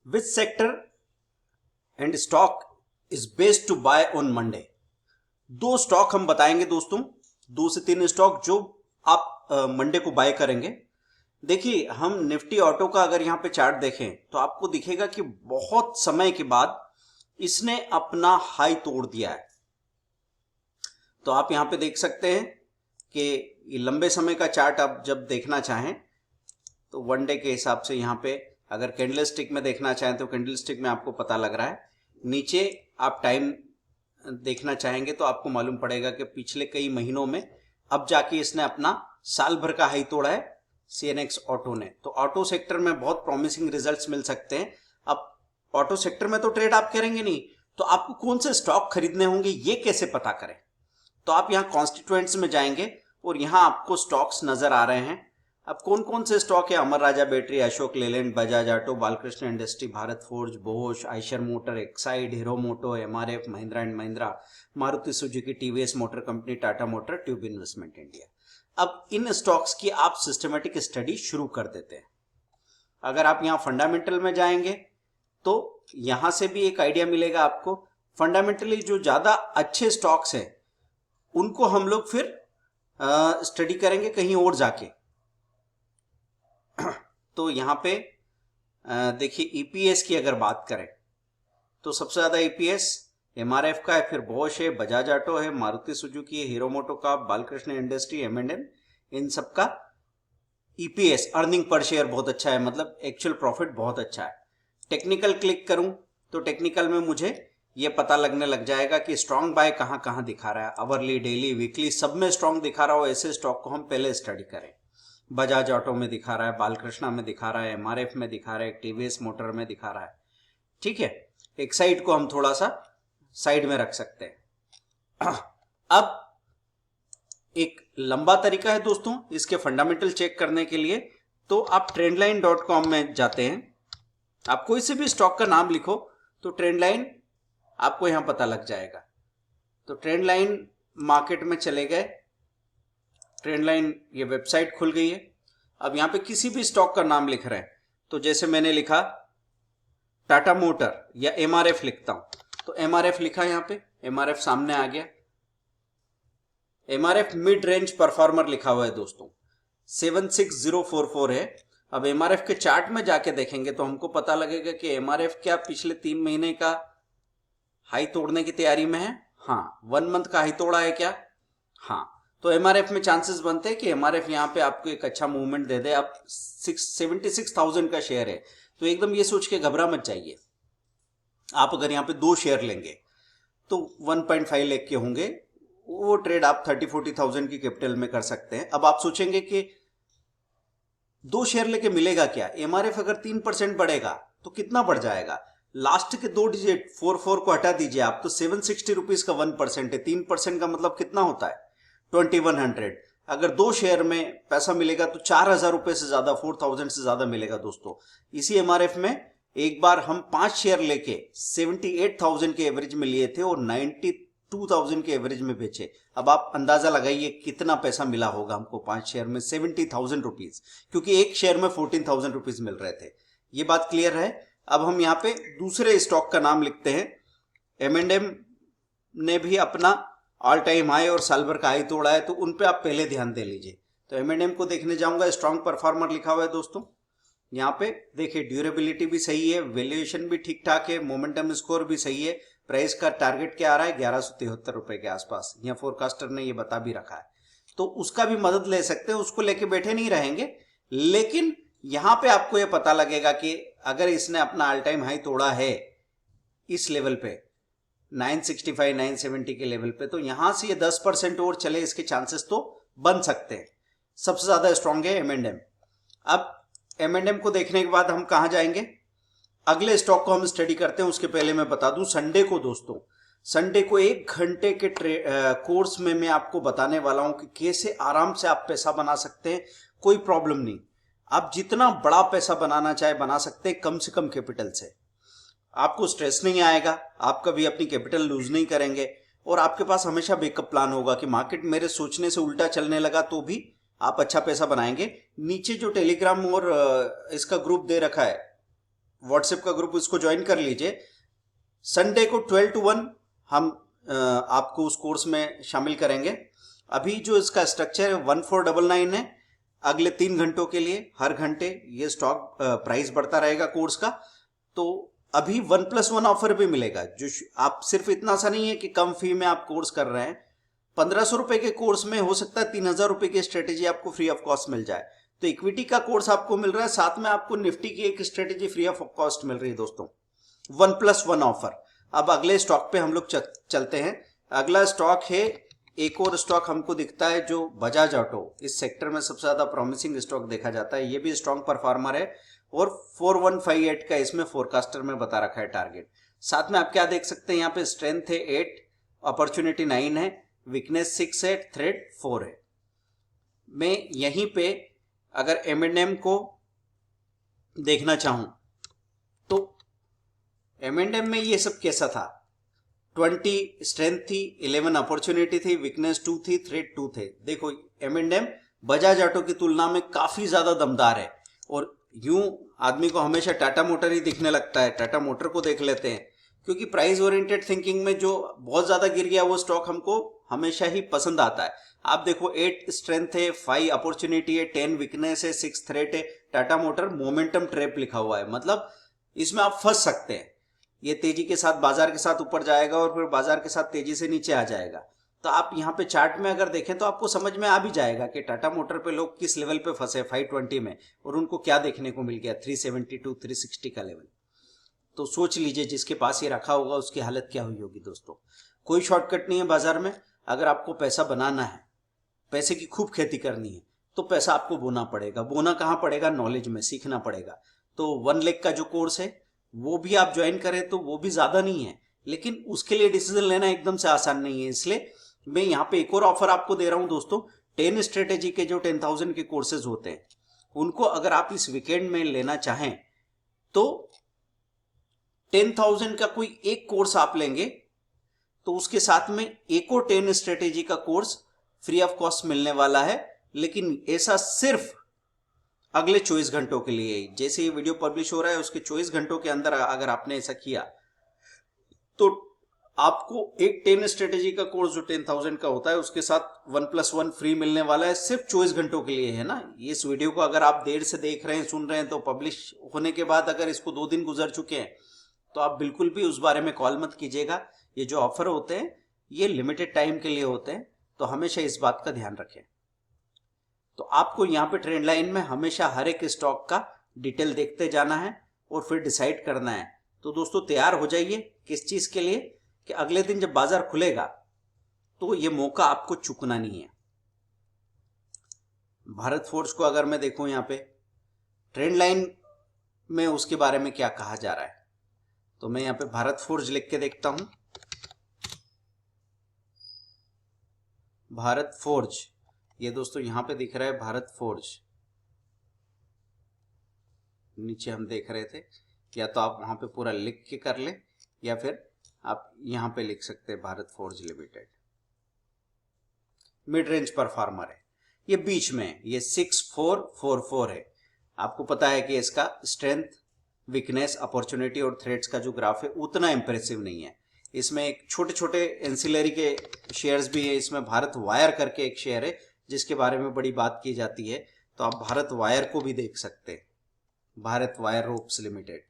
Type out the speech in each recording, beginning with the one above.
Which sector and stock is best to buy on Monday. दो stock हम बताएंगे दोस्तों, 2 से 3 स्टॉक जो आप मंडे को बाय करेंगे। देखिए, हम निफ्टी ऑटो का अगर यहां पे चार्ट देखें तो आपको दिखेगा कि बहुत समय के बाद इसने अपना हाई तोड़ दिया है। तो आप यहां पे देख सकते हैं कि ये लंबे समय का चार्ट आप जब देखना चाहें तो वन डे के हिसाब से यहां पे अगर कैंडल स्टिक में देखना चाहें तो कैंडल स्टिक में आपको पता लग रहा है। नीचे आप टाइम देखना चाहेंगे तो आपको मालूम पड़ेगा कि पिछले कई महीनों में अब जाके इसने अपना साल भर का हाई तोड़ा है सीएनएक्स ऑटो ने। तो ऑटो सेक्टर में बहुत प्रॉमिसिंग रिजल्ट्स मिल सकते हैं। अब ऑटो सेक्टर में तो ट्रेड आप करेंगे नहीं, तो आपको कौन से स्टॉक खरीदने होंगे ये कैसे पता करें। तो आप यहाँ कॉन्स्टिट्यूएंट्स में जाएंगे और यहाँ आपको स्टॉक्स नजर आ रहे हैं। अब कौन कौन से स्टॉक है? Amara Raja battery, Ashok Leyland, Bajaj auto, Balkrishna industry, Bharat forge, Bosch, Eicher motor, Exide, Hero moto, MRF, Mahindra and Mahindra, Maruti Suzuki, TVS motor company, Tata motor, tube investment India. अब इन स्टॉक्स की आप सिस्टमेटिक स्टडी शुरू कर देते हैं। अगर आप यहाँ फंडामेंटल में जाएंगे तो यहां से भी एक आइडिया मिलेगा आपको। फंडामेंटली जो ज्यादा अच्छे स्टॉक्स हैं उनको हम लोग फिर स्टडी करेंगे कहीं और जाके। तो यहां पे देखिए, ईपीएस की अगर बात करें तो सबसे ज्यादा ईपीएस एमआरएफ का है, फिर बॉश है, बजाज ऑटो है, मारुति सुजुकी है, हीरो मोटो का, बालकृष्ण इंडस्ट्री, एम&एम, इन सब का ईपीएस अर्निंग पर शेयर बहुत अच्छा है, मतलब एक्चुअल प्रॉफिट बहुत अच्छा है। टेक्निकल क्लिक करूं तो टेक्निकल में मुझे ये पता लगने लग जाएगा कि स्ट्रांग बाय कहां कहां दिखा रहा है। अवरली, डेली, वीकली सब में स्ट्रांग दिखा रहा हो ऐसे स्टॉक को हम पहले स्टडी करें। बजाज ऑटो में दिखा रहा है, बालकृष्णा में दिखा रहा है, एमआरएफ में दिखा रहा है, टीवीएस मोटर में दिखा रहा है। ठीक है, एक्साइड को हम थोड़ा सा साइड में रख सकते हैं। अब एक लंबा तरीका है दोस्तों इसके फंडामेंटल चेक करने के लिए। तो आप trendline.com में जाते हैं, आप कोई से भी स्टॉक का नाम लिखो तो ट्रेंड लाइन आपको यहां पता लग जाएगा। तो ट्रेंड लाइन मार्केट में चले गए, ट्रेंड लाइन ये वेबसाइट खुल गई है। अब यहां पे किसी भी स्टॉक का नाम लिख रहे हैं तो जैसे मैंने लिखा टाटा मोटर या एमआरएफ लिखता हूं तो एमआरएफ लिखा यहां पे, एमआरएफ सामने आ गया। एमआरएफ मिड रेंज परफॉर्मर लिखा हुआ है दोस्तों, 76044 है। अब एमआरएफ के चार्ट में जाके देखेंगे तो हमको पता लगेगा कि एमआरएफ क्या पिछले 3 महीने का हाई तोड़ने की तैयारी में है। हाँ, 1 मंथ का हाई तोड़ा है क्या? हाँ, तो एमआरएफ में चांसेस बनते हैं कि एमआरएफ यहाँ पे आपको एक अच्छा मूवमेंट दे दे। अब 76,000 का शेयर है तो एकदम ये सोच के घबरा मत जाइए। आप अगर यहाँ पे 2 शेयर लेंगे तो 1.5 लाख के होंगे, वो ट्रेड आप 30-40,000 की कैपिटल में कर सकते हैं। अब आप सोचेंगे कि 2 शेयर लेके मिलेगा क्या? एमआरएफ अगर 3% बढ़ेगा तो कितना बढ़ जाएगा? लास्ट के 2 डिजिट 44 को हटा दीजिए आप, तो 760 रुपीज का 1% है। 3% का मतलब कितना होता है? 2100। अगर 2 शेयर में पैसा मिलेगा तो 4000 रुपए से ज्यादा, 4000 से ज्यादा मिलेगा दोस्तों। इसी एमआरएफ में एक बार हम 5 शेयर लेके 78,000 के एवरेज में लिए थे और 92,000 के एवरेज में बेचे। अब आप अंदाजा लगाइए कितना पैसा मिला होगा हमको 5 शेयर में, 70,000 रुपीज, क्योंकि एक शेयर में 14,000 रुपीज मिल रहे थे। ये बात क्लियर है। अब हम यहाँ पे दूसरे स्टॉक का नाम लिखते हैं। एम&एम ने भी अपना ऑल टाइम हाई और साल भर का हाई तोड़ा है तो उन पे आप पहले ध्यान दे लीजिए। तो एम&एम को देखने जाऊंगा, स्ट्रॉन्ग परफॉर्मर लिखा हुआ है दोस्तों। यहाँ पे देखिए ड्यूरेबिलिटी भी सही है, वैल्यूएशन भी ठीक ठाक है, मोमेंटम स्कोर भी सही है। प्राइस का टारगेट क्या आ रहा है? 1173 रुपए के आसपास, यहाँ फोरकास्टर ने ये बता भी रखा है। तो उसका भी मदद ले सकते हैं, उसको लेके बैठे नहीं रहेंगे। लेकिन यहां पे आपको ये पता लगेगा कि अगर इसने अपना ऑल टाइम हाई तोड़ा है इस लेवल पे 965 970 के लेवल पे, तो यहां से ये 10% और चले इसके चांसेस तो बन सकते हैं। सबसे ज्यादा स्ट्रांग है एम&एम। अब एम&एम को देखने के बाद हम कहां जाएंगे? अगले स्टॉक को हम स्टडी करते हैं। उसके पहले मैं बता दूं, संडे को दोस्तों, संडे को 1 घंटे के कोर्स में मैं आपको बताने वाला हूं कि कैसे आराम से आप पैसा बना सकते हैं। कोई प्रॉब्लम नहीं, आप जितना बड़ा पैसा बनाना चाहे बना सकते हैं, कम से कम कैपिटल से। आपको स्ट्रेस नहीं आएगा, आप कभी अपनी कैपिटल लूज नहीं करेंगे और आपके पास हमेशा बैकअप प्लान होगा कि मार्केट मेरे सोचने से उल्टा चलने लगा तो भी आप अच्छा पैसा बनाएंगे। नीचे जो टेलीग्राम और इसका ग्रुप दे रखा है व्हाट्सएप का ग्रुप, इसको ज्वाइन कर लीजिए। संडे को 12 to 1 हम आपको उस कोर्स में शामिल करेंगे। अभी जो इसका स्ट्रक्चर है 1499 है, अगले 3 घंटों के लिए हर घंटे ये स्टॉक प्राइस बढ़ता रहेगा कोर्स का। तो अभी 1+1 ऑफर भी मिलेगा, जो आप सिर्फ इतना सा नहीं है कि कम फी में आप कोर्स कर रहे हैं, 1500 रुपए के कोर्स में हो सकता है 3000 रुपए की स्ट्रेटेजी आपको फ्री ऑफ कॉस्ट मिल जाए। तो इक्विटी का कोर्स आपको मिल रहा है, साथ में आपको निफ्टी की एक स्ट्रेटेजी फ्री ऑफ कॉस्ट मिल रही है दोस्तों, 1+1 ऑफर। अब अगले स्टॉक पे हम लोग चलते हैं। अगला स्टॉक है, एक और स्टॉक हमको दिखता है जो बजाज ऑटो, इस सेक्टर में सबसे ज्यादा प्रॉमिसिंग स्टॉक देखा जाता है। ये भी स्ट्रॉन्ग परफॉर्मर है और 4158 का इसमें फोरकास्टर में बता रखा है टारगेट। साथ में आप क्या देख सकते हैं, यहाँ पे स्ट्रेंथ है 8, अपॉर्चुनिटी 9 है, वीकनेस 6 है, थ्रेट 4 है। मैं यहीं पे अगर M&M को देखना चाहूं तो M&M में ये सब कैसा था, 20 स्ट्रेंथ थी, 11 अपॉर्चुनिटी थी, वीकनेस 2 थी, थ्रेट 2 थे। देखो M&M बजाज ऑटो की तुलना में काफी ज्यादा दमदार है। और यूं आदमी को हमेशा टाटा मोटर ही दिखने लगता है, टाटा मोटर को देख लेते हैं, क्योंकि प्राइस ओरिएंटेड थिंकिंग में जो बहुत ज्यादा गिर गया वो स्टॉक हमको हमेशा ही पसंद आता है। आप देखो 8 स्ट्रेंथ है, 5 अपॉर्चुनिटी है, 10 वीकनेस है, 6 थ्रेट है। टाटा मोटर मोमेंटम ट्रैप लिखा हुआ है, मतलब इसमें आप फंस सकते हैं। ये तेजी के साथ बाजार के साथ ऊपर जाएगा और फिर बाजार के साथ तेजी से नीचे आ जाएगा। तो आप यहाँ पे चार्ट में अगर देखें तो आपको समझ में आ भी जाएगा कि टाटा मोटर पे लोग किस लेवल पे फंसे 520 में, और उनको क्या देखने को मिल गया 372 360 का लेवल। तो सोच लीजिए जिसके पास ये रखा होगा उसकी हालत क्या हुई होगी दोस्तों। कोई शॉर्टकट नहीं है बाजार में। अगर आपको पैसा बनाना है, पैसे की खूब खेती करनी है, तो पैसा आपको बोना पड़ेगा। बोना कहाँ पड़ेगा, नॉलेज में, सीखना पड़ेगा। तो 1 लाख का जो कोर्स है वो भी आप ज्वाइन करें तो वो भी ज्यादा नहीं है, लेकिन उसके लिए डिसीजन लेना एकदम से आसान नहीं है। इसलिए मैं यहाँ पे एक और ऑफर आपको दे रहा हूं दोस्तों। 10 स्ट्रेटेजी के जो 10,000 के कोर्सेज होते हैं उनको अगर आप इस वीकेंड में लेना चाहें तो 10,000 का कोई एक कोर्स आप लेंगे तो उसके साथ में एक और 10 स्ट्रेटेजी का कोर्स फ्री ऑफ कॉस्ट मिलने वाला है। लेकिन ऐसा सिर्फ अगले 24 घंटों के लिए, जैसे ये वीडियो पब्लिश हो रहा है उसके 24 घंटों के अंदर अगर आपने ऐसा किया तो आपको एक 10 स्ट्रेटेजी का कोर्स जो 10,000 का होता है उसके साथ 1+1 फ्री मिलने वाला है, सिर्फ 24 घंटों के लिए है ना। इस वीडियो को अगर आप देर से देख रहे हैं, सुन रहे हैं, तो पब्लिश होने के बाद अगर इसको 2 दिन गुजर चुके हैं तो आप बिल्कुल भी उस बारे में कॉल मत कीजिएगा। ये जो ऑफर होते हैं ये लिमिटेड टाइम के लिए होते हैं, तो हमेशा इस बात का ध्यान रखें। तो आपको यहाँ पे ट्रेंड लाइन में हमेशा हर एक स्टॉक का डिटेल देखते जाना है और फिर डिसाइड करना है। तो दोस्तों तैयार हो जाइए किस चीज के लिए, कि अगले दिन जब बाजार खुलेगा तो ये मौका आपको चूकना नहीं है। भारत फोर्ज को अगर मैं देखूं यहाँ पे ट्रेंड लाइन में उसके बारे में क्या कहा जा रहा है, तो मैं यहाँ पे भारत फोर्ज लिख के देखता हूं। भारत फोर्ज, ये दोस्तों यहां पे दिख रहा है भारत फोर्ज, नीचे हम देख रहे थे। या तो आप वहां पे पूरा लिख के कर ले या फिर आप यहां पे लिख सकते हैं Bharat forge limited. Mid range performer है, ये बीच में, ये 6444 है। आपको पता है कि इसका स्ट्रेंथ, वीकनेस, अपॉर्चुनिटी और थ्रेट्स का जो ग्राफ है उतना इंप्रेसिव नहीं है। इसमें एक छोटे छोटे एंसिलरी के शेयर्स भी है। इसमें भारत वायर करके एक शेयर है जिसके बारे में बड़ी बात की जाती है, तो आप भारत वायर को भी देख सकते हैं, भारत वायर रोप्स लिमिटेड।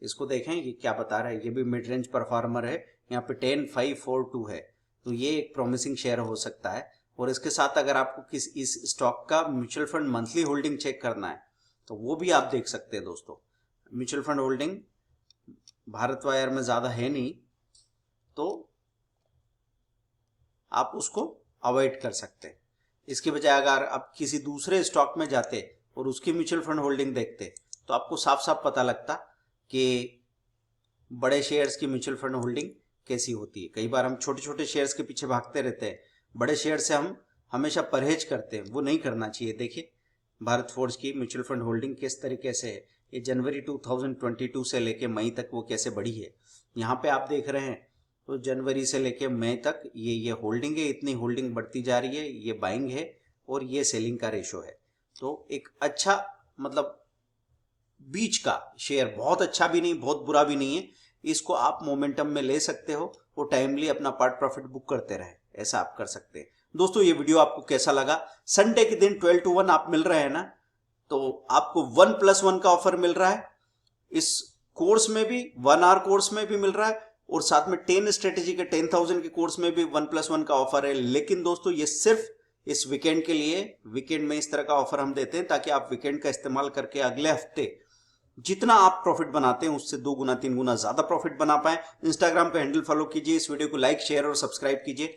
इसको देखें ये क्या बता रहा है, ये भी मिड रेंज परफॉर्मर है। यहाँ पे 10,542 है, तो ये एक प्रॉमिसिंग शेयर हो सकता है। और इसके साथ अगर आपको इस स्टॉक का mutual fund monthly holding check करना है तो वो भी आप देख सकते हैं दोस्तों। Mutual fund holding Bharat wire में ज्यादा है नहीं, तो आप उसको अवॉइड कर सकते हैं। इसके बजाय अगर आप किसी दूसरे स्टॉक में जाते और उसकी म्यूचुअल फंड होल्डिंग देखते तो आपको साफ साफ पता लगता कि बड़े शेयर्स की म्यूचुअल फंड होल्डिंग कैसी होती है। कई बार हम छोटे छोटे शेयर्स के पीछे भागते रहते हैं, बड़े शेयर से हम हमेशा परहेज करते हैं, वो नहीं करना चाहिए। देखिए भारत फोर्ज की म्यूचुअल फंड होल्डिंग किस तरीके से है, ये जनवरी 2022 से लेके मई तक वो कैसे बढ़ी है। यहाँ पे आप देख रहे हैं तो जनवरी से लेके मई तक ये होल्डिंग है, इतनी होल्डिंग बढ़ती जा रही है, ये बाइंग है और ये सेलिंग का रेशो है। तो एक अच्छा मतलब बीच का शेयर, बहुत अच्छा भी नहीं बहुत बुरा भी नहीं है, इसको आप मोमेंटम में ले सकते हो, वो टाइमली अपना पार्ट प्रॉफिट बुक करते रहे, ऐसा आप कर सकते हैं। दोस्तों ये वीडियो आपको कैसा लगा? संडे के दिन 12 to 1 आप मिल रहे हैं ना, तो आपको 1+1 का ऑफर मिल रहा है, इस कोर्स में भी 1 आवर कोर्स में भी मिल रहा है, और साथ में 10 स्ट्रेटेजी के 10,000 के कोर्स में भी 1+1 का ऑफर है। लेकिन दोस्तों ये सिर्फ इस वीकेंड के लिए, वीकेंड में इस तरह का ऑफर हम देते हैं ताकि आप वीकेंड का इस्तेमाल करके अगले हफ्ते जितना आप प्रॉफिट बनाते हैं उससे 2 गुना 3 गुना ज्यादा प्रॉफिट बना पाए। इंस्टाग्राम का हैंडल फॉलो कीजिए, इस वीडियो को लाइक शेयर और सब्सक्राइब कीजिए।